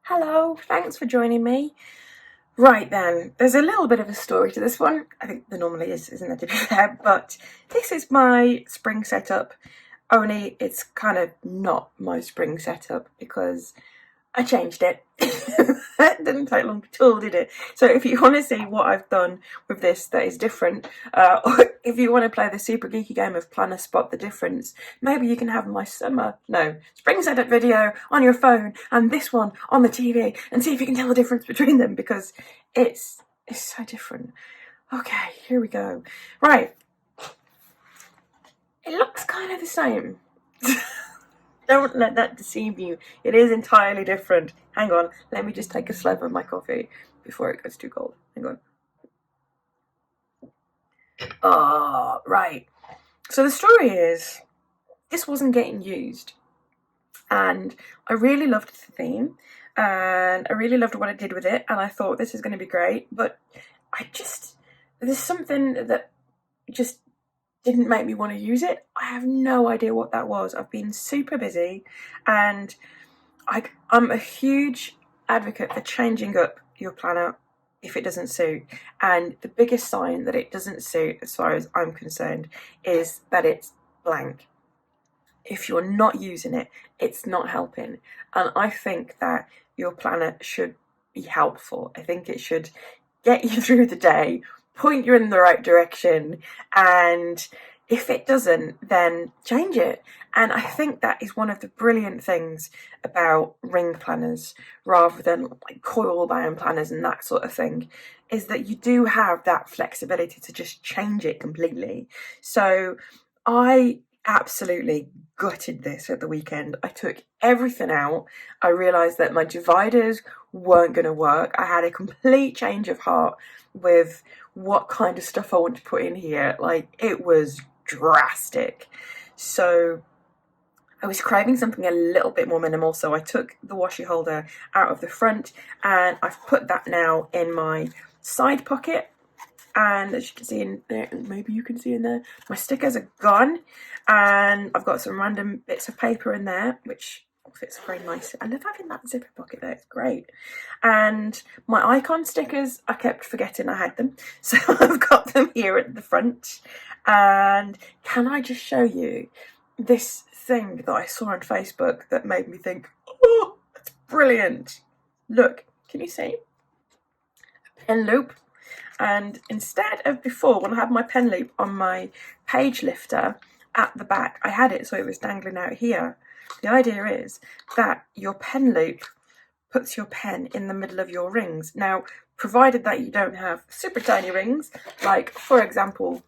Hello, thanks for joining me. Right then, there's a little bit of a story to this one. I think there normally is, isn't there, to be fair? But this is my spring setup, only it's kind of not my spring setup because I changed it. It didn't take long at all, did it? So if you want to see what I've done with this that is different, or if you want to play the super geeky game of Planner Spot the Difference, maybe you can have my spring setup video on your phone and this one on the TV and see if you can tell the difference between them, because it's so different. Okay, here we go. Right. It looks kind of the same. Don't let that deceive you. It is entirely different. Hang on, let me just take a slurp of my coffee before it gets too cold. Hang on. Oh, right. So the story is, this wasn't getting used. And I really loved the theme. And I really loved what I did with it. And I thought this is going to be great. But there's something that just didn't make me want to use it. I have no idea what that was. I've been super busy, and I'm a huge advocate for changing up your planner if it doesn't suit. And the biggest sign that it doesn't suit, as far as I'm concerned, is that it's blank. If you're not using it, it's not helping. And I think that your planner should be helpful. I think it should get you through the day, point you in the right direction, and if it doesn't, then change it. And I think that is one of the brilliant things about ring planners, rather than like coil bound planners and that sort of thing, is that you do have that flexibility to just change it completely. So I absolutely gutted this at the weekend. I took everything out. I realised that my dividers weren't going to work. I had a complete change of heart with what kind of stuff I want to put in here. Like, it was drastic. So I was craving something a little bit more minimal, so I took the washi holder out of the front and I've put that now in my side pocket. And as you can see in there, maybe you can see in there, my stickers are gone, and I've got some random bits of paper in there which fits very nicely. I love having that zipper pocket there, it's great. And my icon stickers, I kept forgetting I had them, so I've got them here at the front. And can I just show you this thing that I saw on Facebook that made me think, oh, that's brilliant. Look, can you see? A pen loop. And instead of before, when I had my pen loop on my page lifter at the back, I had it so it was dangling out here. The idea is that your pen loop puts your pen in the middle of your rings. Now, provided that you don't have super tiny rings, like, for example,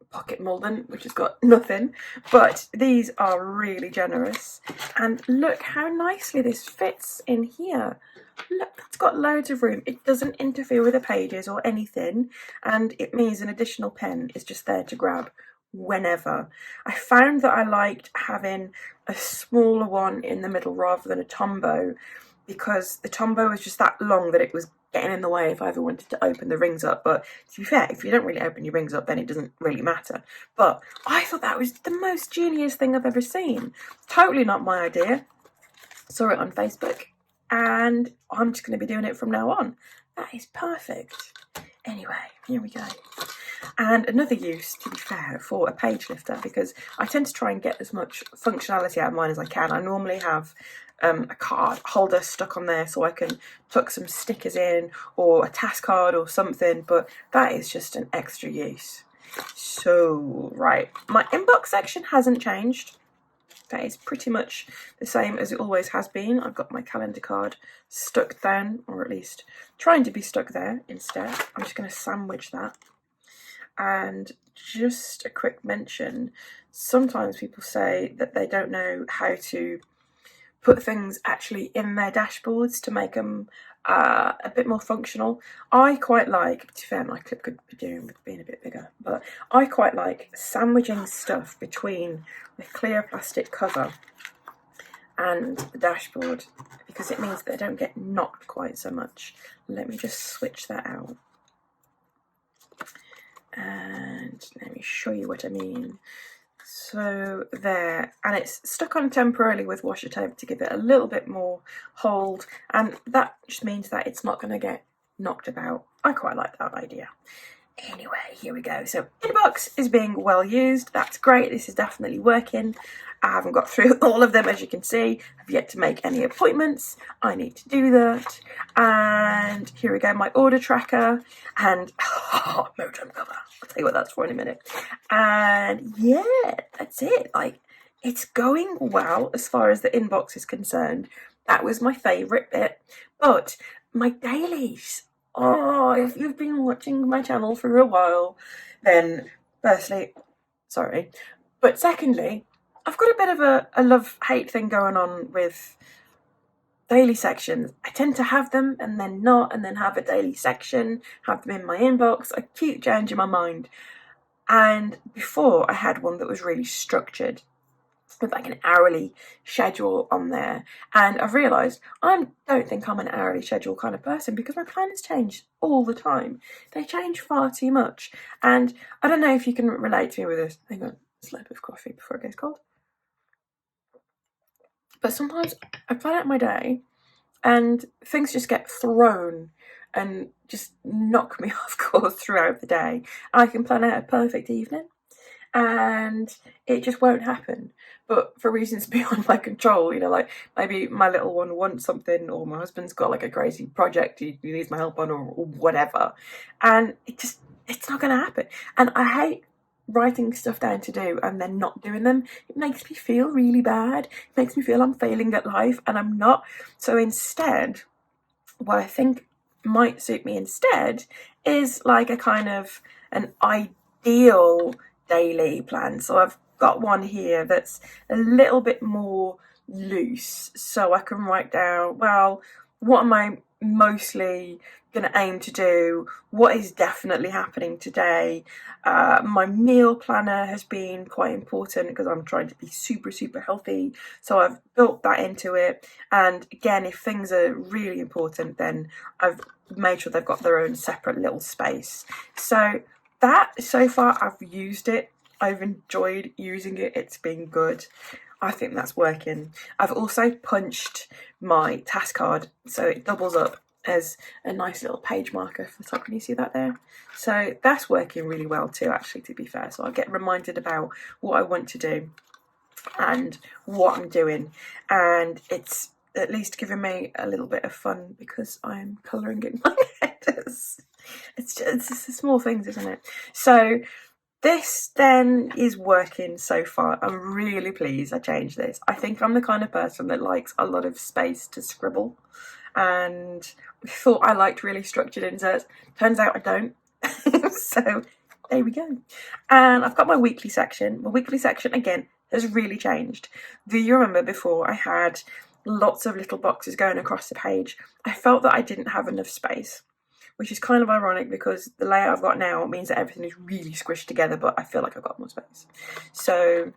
Pocket Malden, which has got nothing, but these are really generous. And look how nicely this fits in here. Look, that's got loads of room. It doesn't interfere with the pages or anything, and it means an additional pen is just there to grab whenever. I found that I liked having a smaller one in the middle rather than a Tombow, because the Tombow was just that long that it was getting in the way if I ever wanted to open the rings up. But to be fair, if you don't really open your rings up, then it doesn't really matter. But I thought that was the most genius thing I've ever seen. Totally not my idea. Saw it on Facebook, and I'm just going to be doing it from now on. That is perfect. Anyway, here we go. And another use, to be fair, for a page lifter, because I tend to try and get as much functionality out of mine as I can. I normally have a card holder stuck on there so I can tuck some stickers in, or a task card or something, but that is just an extra use. So, right, my inbox section hasn't changed. That is pretty much the same as it always has been. I've got my calendar card stuck down, or at least trying to be stuck there instead. I'm just going to sandwich that. And just a quick mention, sometimes people say that they don't know how to put things actually in their dashboards to make them a bit more functional. I quite like, to be fair, my clip could be doing with being a bit bigger, but I quite like sandwiching stuff between the clear plastic cover and the dashboard, because it means that I don't get knocked quite so much. Let me just switch that out. And let me show you what I mean. So there, and it's stuck on temporarily with washi tape to give it a little bit more hold, and that just means that it's not going to get knocked about. I quite like that idea. Anyway, here we go. So inbox is being well used. That's great. This is definitely working. I haven't got through all of them, as you can see. I've yet to make any appointments. I need to do that. And here we go, my order tracker and modem cover. I'll tell you what that's for in a minute. And yeah, that's it. Like, it's going well as far as the inbox is concerned. That was my favourite bit. But my dailies. Oh, if you've been watching my channel for a while, then firstly, sorry. But secondly, I've got a bit of a love-hate thing going on with daily sections. I tend to have them and then not, and then have a daily section, have them in my inbox. I keep changing my mind. And before I had one that was really structured, with like an hourly schedule on there, and I've realised I don't think I'm an hourly schedule kind of person because my plans change all the time. They change far too much, and I don't know if you can relate to me with this. Hang on, a slurp of coffee before it gets cold. But sometimes I plan out my day and things just get thrown and just knock me off course throughout the day. I can plan out a perfect evening and it just won't happen, but for reasons beyond my control, you know, like maybe my little one wants something, or my husband's got like a crazy project he needs my help on, or whatever, and it's not gonna happen. And I hate writing stuff down to do and then not doing them. It makes me feel really bad. It makes me feel I'm failing at life, and I'm not. So instead, what I think might suit me instead is like a kind of an ideal daily plan. So I've got one here that's a little bit more loose, so I can write down, well, what am I mostly going to aim to do, what is definitely happening today. My meal planner has been quite important because I'm trying to be super healthy, so I've built that into it. And again, if things are really important, then I've made sure they've got their own separate little space. So that, so far, I've used it. I've enjoyed using it. It's been good. I think that's working. I've also punched my task card so it doubles up as a nice little page marker for the top. Can you see that there? So that's working really well too, actually, to be fair. So I'll get reminded about what I want to do and what I'm doing. And it's at least giving me a little bit of fun because I'm colouring in my letters. It's just small things, isn't it? So this then is working so far. I'm really pleased I changed this. I think I'm the kind of person that likes a lot of space to scribble, and I thought I liked really structured inserts. Turns out I don't. So there we go. And I've got my weekly section. My weekly section, again, has really changed. Do you remember before I had lots of little boxes going across the page? I felt that I didn't have enough space, which is kind of ironic because the layout I've got now means that everything is really squished together, but I feel like I've got more space. So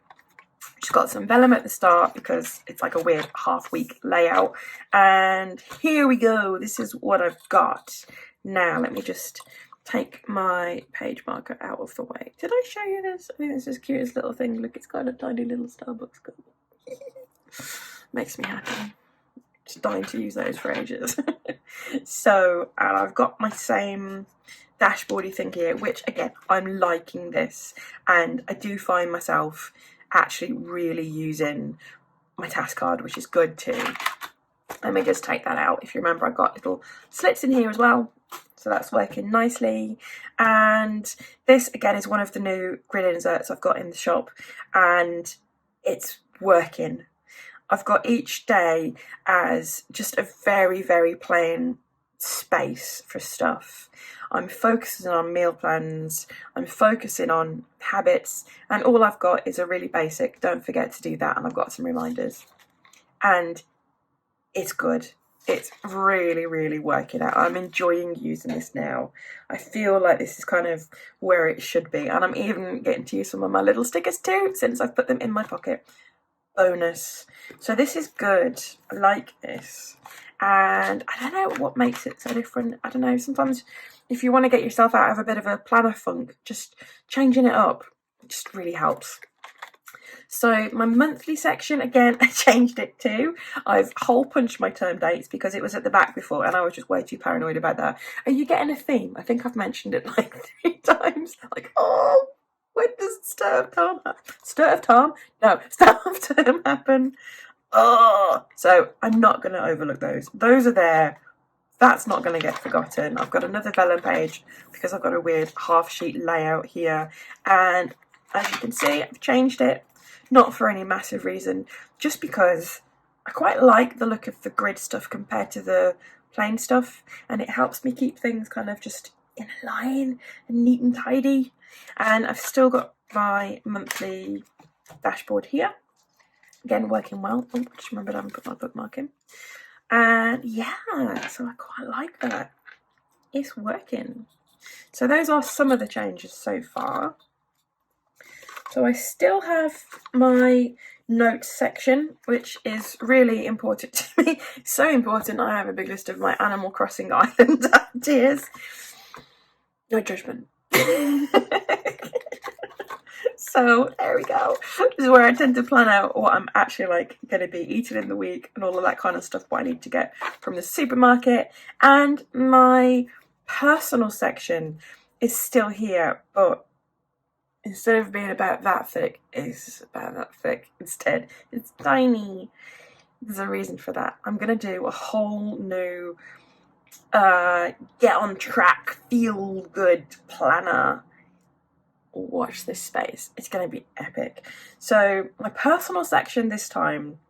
just got some vellum at the start because it's like a weird half-week layout. And here we go. This is what I've got. Now, let me just take my page marker out of the way. Did I show you this? I think this is the cutest little thing. Look, it's got a tiny little Starbucks cup. Makes me happy. Just dying to use those for ages. So, and I've got my same dashboardy thing here, which again, I'm liking this, and I do find myself actually really using my task card, which is good too. Let me just take that out. If you remember, I've got little slits in here as well, so that's working nicely. And this again is one of the new grid inserts I've got in the shop, and it's working. I've got each day as just a very plain space for stuff. I'm focusing on meal plans, I'm focusing on habits, and all I've got is a really basic, don't forget to do that, and I've got some reminders. And it's good. It's really working out. I'm enjoying using this now. I feel like this is kind of where it should be, and I'm even getting to use some of my little stickers too, since I've put them in my pocket. Bonus. So this is good. I like this, and I don't know what makes it so different. I don't know, sometimes if you want to get yourself out of a bit of a planner funk, just changing it up just really helps. So my monthly section, again, I changed it too. I've hole punched my term dates because it was at the back before and I was just way too paranoid about that. Are you getting a theme? I think I've mentioned it like 3 times. Like, oh, when does start of term happen? Oh, so I'm not going to overlook those. Those are there. That's not going to get forgotten. I've got another vellum page because I've got a weird half sheet layout here. And as you can see, I've changed it. Not for any massive reason, just because I quite like the look of the grid stuff compared to the plain stuff. And it helps me keep things kind of just in a line and neat and tidy. And I've still got my monthly dashboard here. Again, working well. Oh, just remembered I haven't put my bookmark in. And yeah, so I quite like that. It's working. So those are some of the changes so far. So I still have my notes section, which is really important to me. So important, I have a big list of my Animal Crossing island ideas. No judgment. So there we go. This is where I tend to plan out what I'm actually like going to be eating in the week and all of that kind of stuff, what I need to get from the supermarket. And my personal section is still here, but instead of being about that thick, it's about that thick. Instead, it's tiny. There's a reason for that. I'm going to do a whole new get on track, feel good planner. Watch this space. It's going to be epic. So my personal section this time,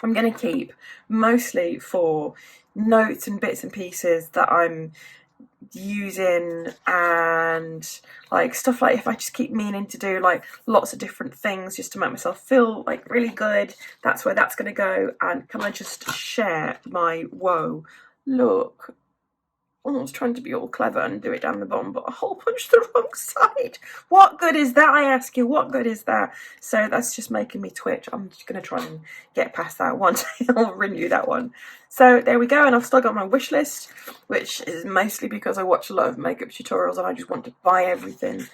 I'm going to keep mostly for notes and bits and pieces that I'm using, and like stuff like if I just keep meaning to do like lots of different things just to make myself feel like really good, that's where that's going to go. And can I just share my whoa, look, I was trying to be all clever and do it down the bottom, but I hole punched the wrong side. What good is that, I ask you? What good is that? So that's just making me twitch. I'm just going to try and get past that one. I'll renew that one. So there we go. And I've still got my wish list, which is mostly because I watch a lot of makeup tutorials and I just want to buy everything.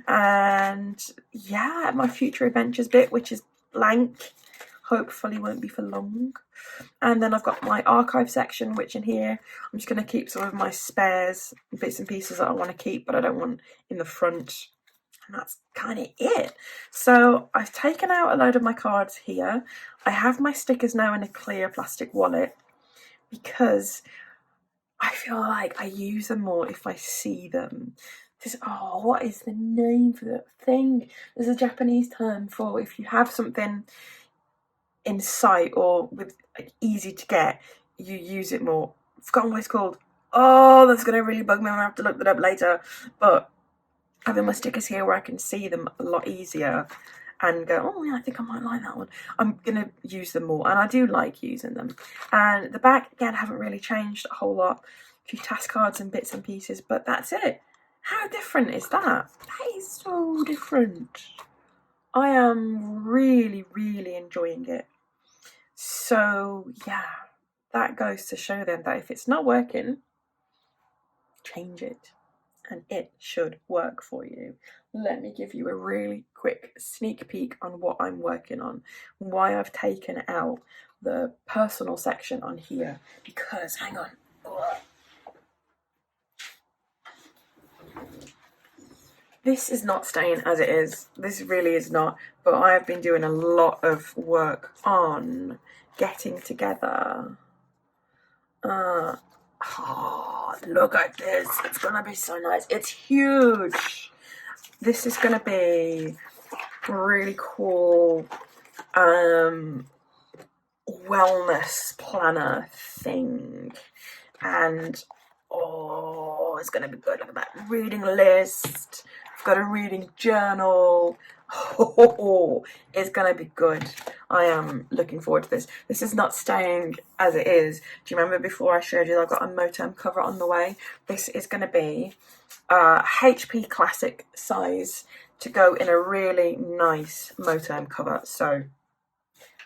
And yeah, my future adventures bit, which is blank, hopefully won't be for long. And then I've got my archive section, which in here I'm just going to keep some of my spares, bits and pieces that I want to keep but I don't want in the front. And that's kind of it. So I've taken out a load of my cards here. I have my stickers now in a clear plastic wallet because I feel like I use them more if I see them. Oh, what is the name for that thing? There's a Japanese term for if you have something in sight or with like, easy to get, you use it more. I've forgotten what it's called. Oh, that's going to really bug me. I'm going to have to look that up later. But having my stickers here where I can see them a lot easier and go, oh yeah, I think I might like that one. I'm going to use them more, and I do like using them. And the back, again, haven't really changed a whole lot. A few task cards and bits and pieces, but that's it. How different is that? That is so different. I am really, really enjoying it. So yeah, that goes to show them that if it's not working, change it and it should work for you. Let me give you a really quick sneak peek on what I'm working on, why I've taken out the personal section on here, because hang on. This is not staying as it is. This really is not. But I have been doing a lot of work on getting together. Oh, look at this. It's going to be so nice. It's huge. This is going to be a really cool wellness planner thing. And oh, it's going to be good. Look at that reading list. I've got a reading journal. Oh, it's going to be good. I am looking forward to this. This is not staying as it is. Do you remember before I showed you I've got a Moterm cover on the way? This is going to be HP Classic size to go in a really nice Moterm cover. So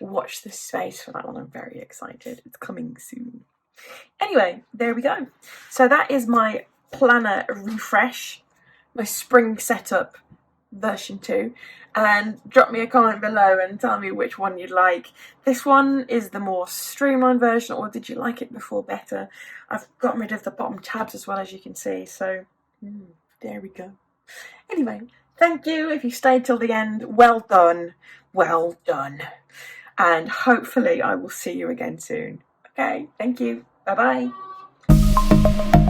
watch this space for that one. I'm very excited. It's coming soon. Anyway, there we go. So that is my planner refresh, my spring setup version 2, and drop me a comment below and tell me which one you'd like. This one is the more streamlined version, or did you like it before better? I've gotten rid of the bottom tabs as well, as you can see, so there we go. Anyway, thank you if you stayed till the end. Well done, well done, and hopefully I will see you again soon. Okay, thank you, bye bye.